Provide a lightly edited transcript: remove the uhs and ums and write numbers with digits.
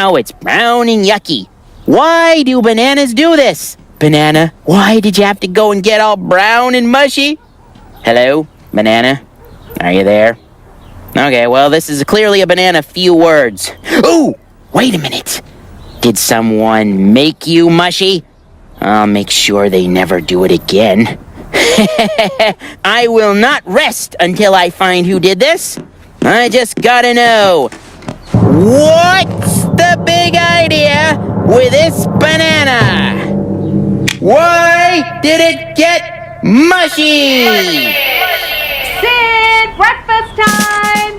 now it's brown and yucky. Why do bananas do this? Banana, why did you have to go and get all brown and mushy? Hello, banana? Are you there? Okay, well, this is clearly a banana few words. Ooh, wait a minute. Did someone make you mushy? I'll make sure they never do it again. I will not rest until I find who did this. I just gotta know. What's the big idea with this banana? Why did it get mushy? Sid, breakfast time!